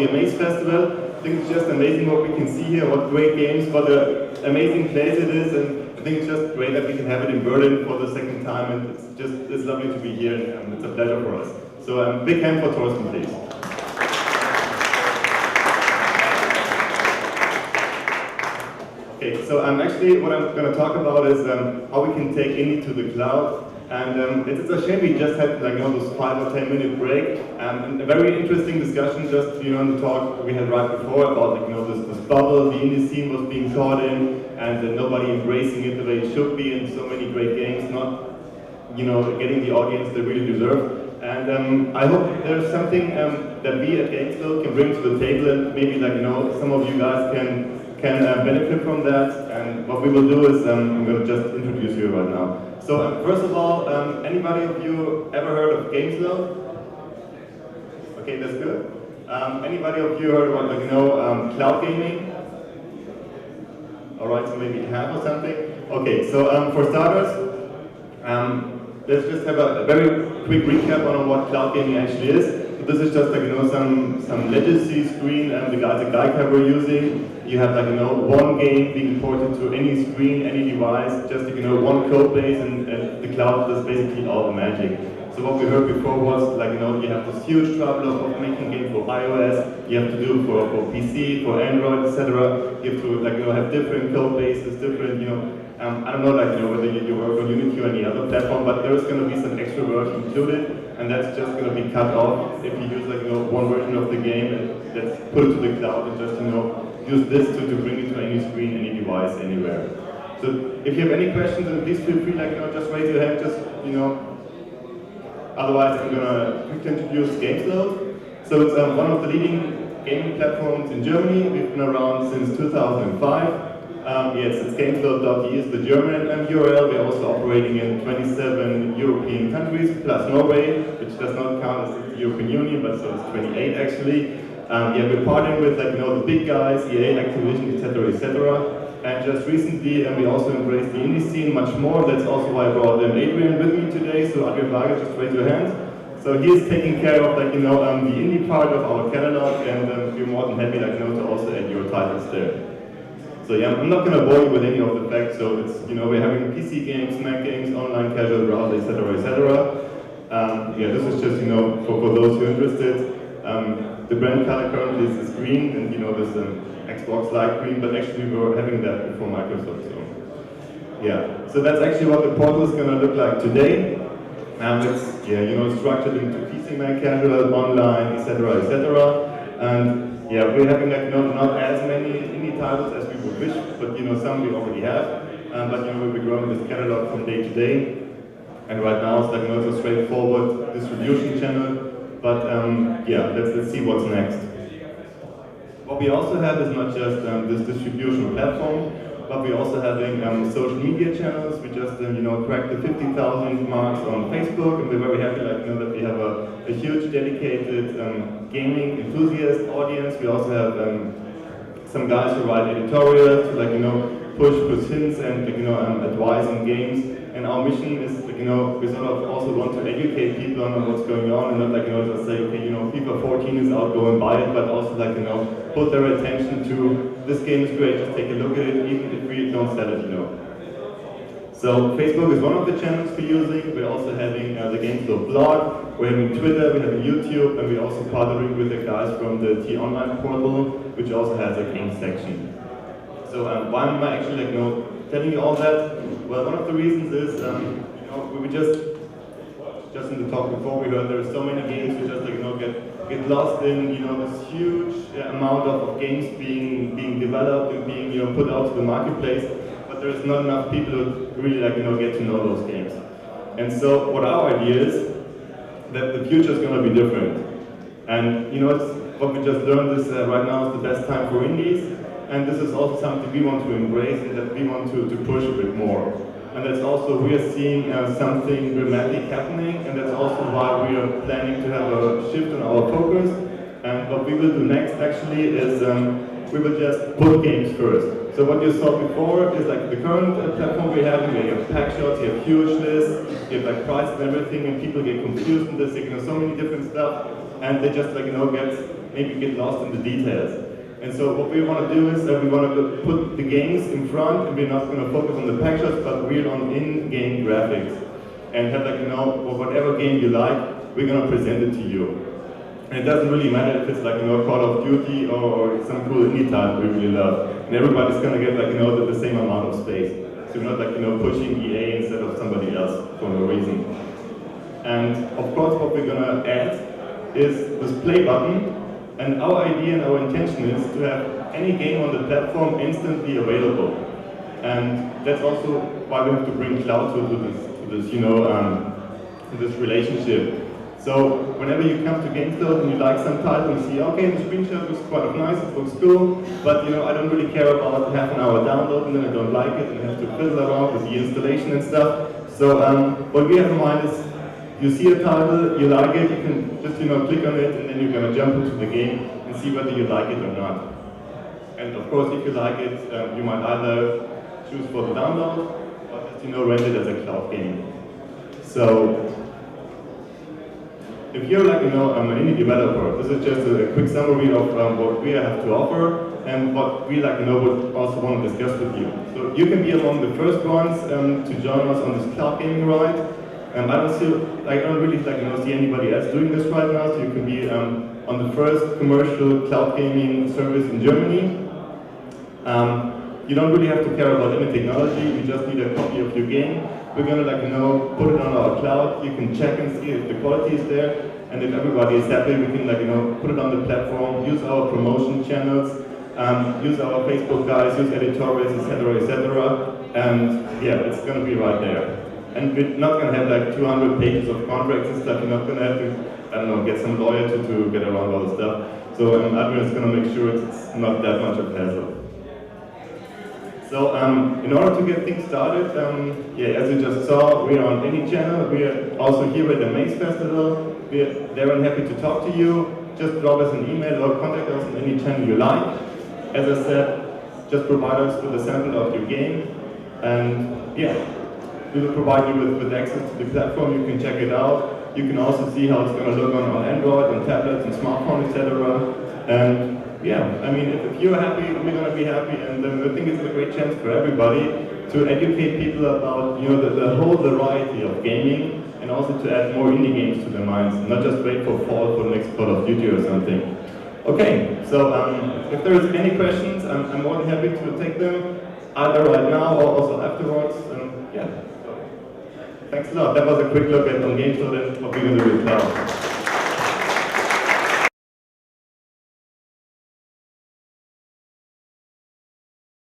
the Amaze Festival. I think it's just amazing what we can see here, what great games, what an amazing place it is, and I think it's just great that we can have it in Berlin for the second time, and it's lovely to be here, and it's a pleasure for us. So big hand for Thorsten, please. Okay, so actually what I'm going to talk about is how we can take indie to the cloud. And it's a shame we just had like those 5 or 10 minute break, and a very interesting discussion just in the talk we had right before about this bubble the indie scene was being caught in, and nobody embracing it the way it should be, and so many great games not getting the audience they really deserve. And I hope there's something that we at Gamesload can bring to the table, and maybe some of you guys can benefit from that. And what we will do is I'm going to just introduce you right now. So first of all, anybody of you ever heard of Gamesload? Okay, that's good. Anybody of you heard about cloud gaming? All right, so maybe half or something. Okay, so for starters, let's just have a very quick recap on what cloud gaming actually is. So this is just some legacy screen the guys at Gaikai were using. You have one game being ported to any screen, any device, just one code base, and the cloud does basically all the magic. So what we heard before was you have this huge trouble of making games for iOS, you have to do for PC, for Android, etc. You have to have different code bases, different I don't know whether you work on Unity or any other platform, but there is going to be some extra work included, and that's just going to be cut off if you use one version of the game and let's put it to the cloud and just use this to bring it to any screen, any device, anywhere. So if you have any questions, then please feel free just raise your hand, otherwise I'm going to quickly introduce Gamesload. So it's one of the leading gaming platforms in Germany. We've been around since 2005. Yes, it's gamesload.de is the German URL. We're also operating in 27 European countries, plus Norway, which does not count as the European Union, but so it's 28 actually. We're partnering with the big guys, EA, Activision, etc. And just recently, we also embraced the indie scene much more. That's also why I brought Adrian with me today. So Adrian Varga, just raise your hand. So he's taking care of the indie part of our catalog, and we're more than happy to also add your titles there. So yeah, I'm not going to bore you with any of the facts. So it's we're having PC games, Mac games, online casual browser, etc. This is just for those who are interested. The brand color currently is green, and this Xbox light green, but actually we were having that before Microsoft. So yeah, so that's actually what the portal is going to look like today. It's structured into PC, Mac casual, online, etc. And yeah, we're having not as many indie titles as we would wish, but some we already have. But we'll be growing this catalog from day to day. And right now it's it's a straightforward distribution channel. But let's see what's next. What we also have is not just this distribution platform, but we're also having social media channels. We just cracked the 50,000 marks on Facebook, and we're very happy that we have a huge dedicated gaming enthusiast audience. We also have some guys who write editorials to push hints and advice on games. And our mission is we sort of also want to educate people on what's going on, and not just say FIFA 14 is out, go and buy it, but also put their attention to this game is great, just take a look at it, even if we don't sell it, So Facebook is one of the channels we're using. We're also having the Gamesload blog, we're having Twitter, we're having YouTube, and we're also partnering with the guys from the T-Online portal, which also has a game section. So why am I actually telling you all that? Well, one of the reasons is we were just in the talk before we heard there are so many games we just get lost in this huge amount of games being developed and being put out to the marketplace, but there is not enough people who really get to know those games. And so what our idea is that the future is going to be different. And it's what we just learned is right now is the best time for indies. And this is also something we want to embrace and that we want to push a bit more. And that's also, we are seeing something dramatic happening, and that's also why we are planning to have a shift in our focus. And what we will do next actually is we will just put games first. So what you saw before is the current platform we're having, where you have pack shots, you have huge lists, you have prices and everything, and people get confused and there's so many different stuff, and they just get maybe get lost in the details. And so what we want to do is we want to put the games in front, and we're not going to focus on the pictures, but real on in-game graphics. And have like, whatever game you like, we're going to present it to you. And it doesn't really matter if it's like, Call of Duty or some cool indie title we really love. And everybody's going to get like, the same amount of space. So we're not like, pushing EA instead of somebody else for no reason. And of course what we're going to add is this play button. And our idea and our intention is to have any game on the platform instantly available. And that's also why we have to bring cloud to this relationship. So whenever you come to Gamesload and you like some title and see, okay, the screenshot looks quite nice, it looks cool, but I don't really care about half an hour download and then I don't like it and I have to fiddle around with the installation and stuff. So what we have in mind is, you see a title, you like it, you can just click on it and then you're going to jump into the game and see whether you like it or not. And of course, if you like it, you might either choose for the download or just rent it as a cloud game. So if you're like an indie developer, this is just a quick summary of what we have to offer and what we would also want to discuss with you. So you can be among the first ones to join us on this cloud gaming ride. I don't really see anybody else doing this right now, so you can be on the first commercial cloud gaming service in Germany. You don't really have to care about any technology, you just need a copy of your game. We're going to put it on our cloud, you can check and see if the quality is there, and if everybody is happy, we can put it on the platform, use our promotion channels, use our Facebook guys, use editorials, etc., and yeah, it's going to be right there. And we're not going to have like 200 pages of contracts and stuff. You're not going to have to, get some lawyer to get around all the stuff. So admin is going to make sure it's not that much of a hassle. So in order to get things started, as you just saw, we are on any channel. We are also here at the Maze Festival. We are there and happy to talk to you. Just drop us an email or contact us on any channel you like. As I said, just provide us with a sample of your game. And yeah. We will provide you with access to the platform, you can check it out. You can also see how it's going to look on Android, on tablets, and smartphones, etc. And yeah, if you're happy, we're going to be happy, and I think it's a great chance for everybody to educate people about the whole variety of gaming, and also to add more indie games to their minds, not just wait for fall for the next Call of Duty or something. Okay, so if there's any questions, I'm more than happy to take them, either right now or also afterwards. Yeah. Thanks a lot. That was a quick look at Gamesload and what we're going to do with cloud.